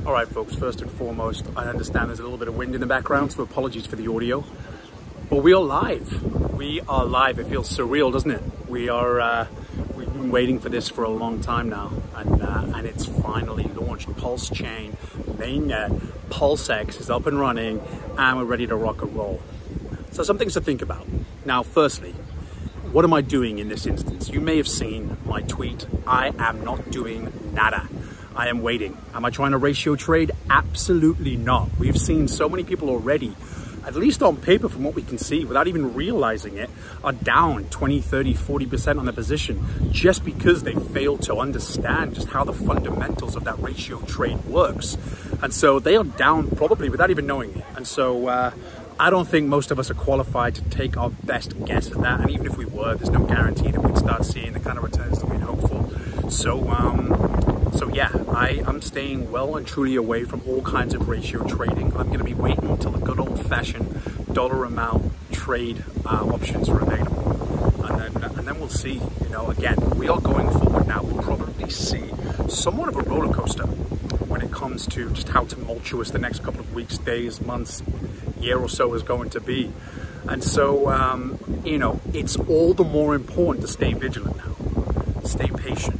All right, folks, first and foremost, I understand there's a little bit of wind in the background, so apologies for the audio. But we are live. We are live. It feels surreal, doesn't it? We've been waiting for this for a long time now, and it's finally launched. Pulse Chain, Mainnet, PulseX is up and running, and we're ready to rock and roll. So some things to think about. Now, firstly, what am I doing in this instance? You may have seen my tweet. I am not doing nada. I am waiting. Am I trying to ratio trade? Absolutely not. We've seen so many people already, at least on paper from what we can see, without even realizing it, are down 20, 30, 40% on their position just because they failed to understand just how the fundamentals of that ratio trade works. And so they are down probably without even knowing it. And so I don't think most of us are qualified to take our best guess at that. And even if we were, there's no guarantee that we'd start seeing the kind of returns that we'd hope for. So yeah, I'm staying well and truly away from all kinds of ratio trading. I'm going to be waiting until the good old-fashioned dollar amount trade options are available, and then we'll see. You know, again, we are going forward now. We'll probably see somewhat of a roller coaster when it comes to just how tumultuous the next couple of weeks, days, months, year or so is going to be. And so, you know, it's all the more important to stay vigilant now, stay patient.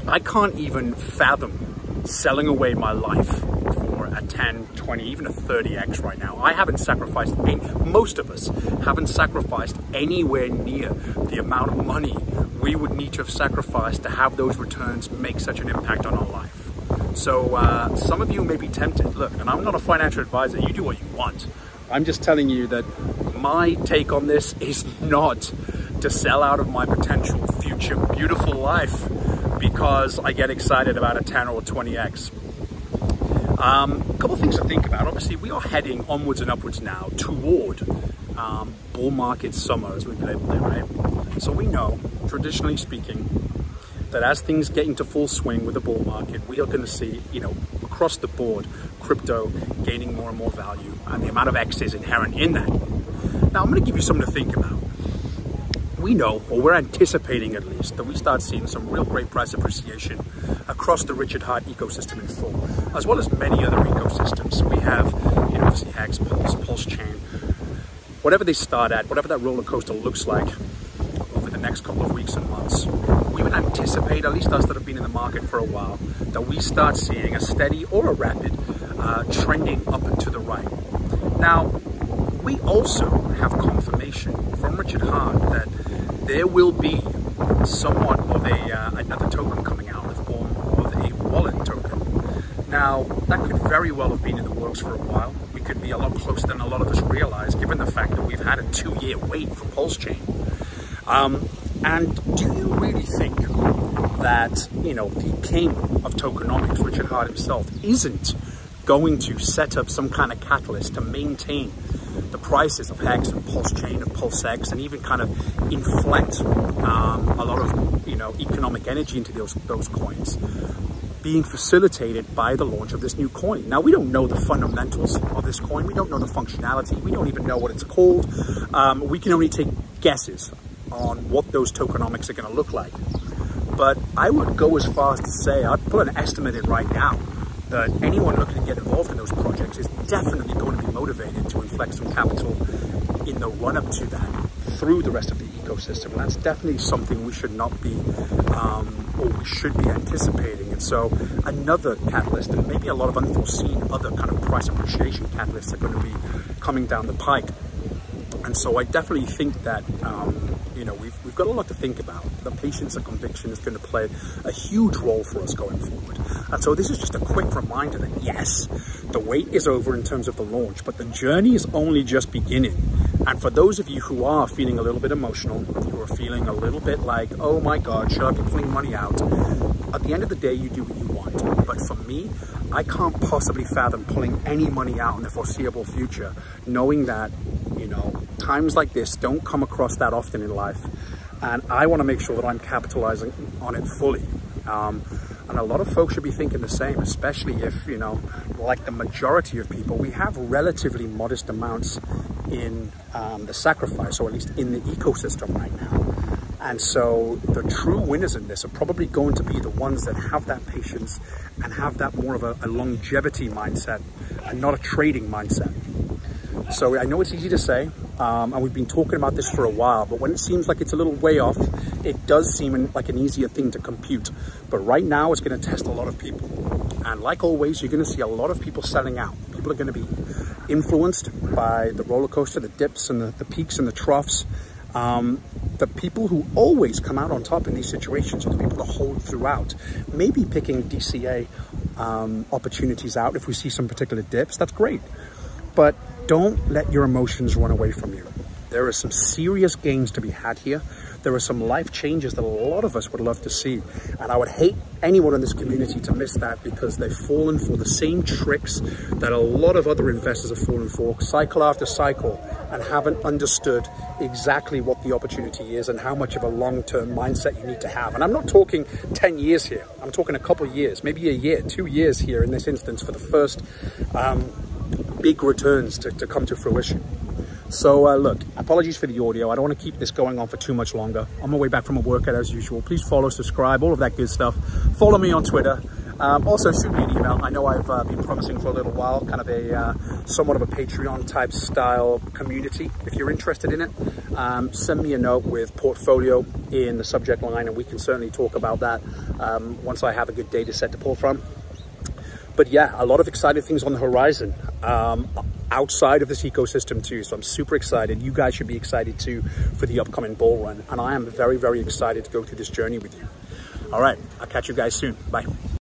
I can't even fathom selling away my life for a 10, 20, even a 30x right now. I haven't sacrificed, most of us haven't sacrificed anywhere near the amount of money we would need to have sacrificed to have those returns make such an impact on our life. So some of you may be tempted. Look, and I'm not a financial advisor. You do what you want. I'm just telling you that my take on this is not to sell out of my potential future beautiful life because I get excited about a 10 or a 20x. A couple of things to think about. Obviously, we are heading onwards and upwards now toward bull market summer, as we've labeled it, right? So we know, traditionally speaking, that as things get into full swing with the bull market, we are going to see, you know, across the board, crypto gaining more and more value, and the amount of X is inherent in that. Now, I'm going to give you something to think about. We know, or we're anticipating at least, that we start seeing some real great price appreciation across the Richard Heart ecosystem in full, as well as many other ecosystems. We have, you know, obviously Hex, Pulse Chain, whatever they start at, whatever that roller coaster looks like over the next couple of weeks and months. We would anticipate, at least us that have been in the market for a while, that we start seeing a steady or a rapid trending up and to the right. Now, we also have confirmation from Richard Heart that there will be somewhat of another token coming out in the form of a wallet token. Now, that could very well have been in the works for a while. We could be a lot closer than a lot of us realize, given the fact that we've had a 2-year wait for Pulse Chain. And do you really think that, you know, the king of tokenomics, Richard Heart himself, isn't going to set up some kind of catalyst to maintain the prices of Hex and Pulse Chain and PulseX, and even kind of inflect a lot of, you know, economic energy into those coins, being facilitated by the launch of this new coin? Now, we don't know the fundamentals of this coin. We don't know the functionality. We don't even know what it's called. We can only take guesses on what those tokenomics are going to look like. But I would go as far as to say, I'd put an estimate in right now, that anyone looking to get involved in those projects is definitely going to be motivated to inflect some capital in the run-up to that through the rest of the ecosystem. And that's definitely something we should not be, or we should be anticipating. And so another catalyst, and maybe a lot of unforeseen other kind of price appreciation catalysts are going to be coming down the pike. And so I definitely think that, you know, we've got a lot to think about. The patience and conviction is going to play a huge role for us going forward. And so this is just a quick reminder that yes, the wait is over in terms of the launch, but the journey is only just beginning. And for those of you who are feeling a little bit emotional, who are feeling a little bit like, oh my God, should I be pulling money out? At the end of the day, you do what you want. But for me, I can't possibly fathom pulling any money out in the foreseeable future, knowing that, you know, times like this don't come across that often in life. And I want to make sure that I'm capitalizing on it fully. And a lot of folks should be thinking the same, especially if, you know, like the majority of people, we have relatively modest amounts in the sacrifice, or at least in the ecosystem right now. And so the true winners in this are probably going to be the ones that have that patience and have that more of a longevity mindset and not a trading mindset. So I know it's easy to say, and we've been talking about this for a while, but when it seems like it's a little way off, it does seem like an easier thing to compute. But right now it's going to test a lot of people. And like always, you're going to see a lot of people selling out. People are going to be influenced by the roller coaster, the dips and the peaks and the troughs. The people who always come out on top in these situations are the people that hold throughout. Maybe picking DCA opportunities out if we see some particular dips, that's great. But don't let your emotions run away from you. There are some serious gains to be had here. There are some life changes that a lot of us would love to see. And I would hate anyone in this community to miss that, because they've fallen for the same tricks that a lot of other investors have fallen for, cycle after cycle, and haven't understood exactly what the opportunity is and how much of a long-term mindset you need to have. And I'm not talking 10 years here. I'm talking a couple of years, maybe a year, 2 years here in this instance for the first big returns to come to fruition. So look, apologies for the audio. I don't want to keep this going on for too much longer. On my way back from a workout as usual. Please follow, subscribe, all of that good stuff. Follow me on Twitter. Also shoot me an email. I know I've been promising for a little while, kind of a somewhat of a Patreon type style community. If you're interested in it, send me a note with portfolio in the subject line, and we can certainly talk about that once I have a good data set to pull from. But yeah, a lot of exciting things on the horizon outside of this ecosystem too. So I'm super excited. You guys should be excited too for the upcoming bull run. And I am very, very excited to go through this journey with you. All right, I'll catch you guys soon. Bye.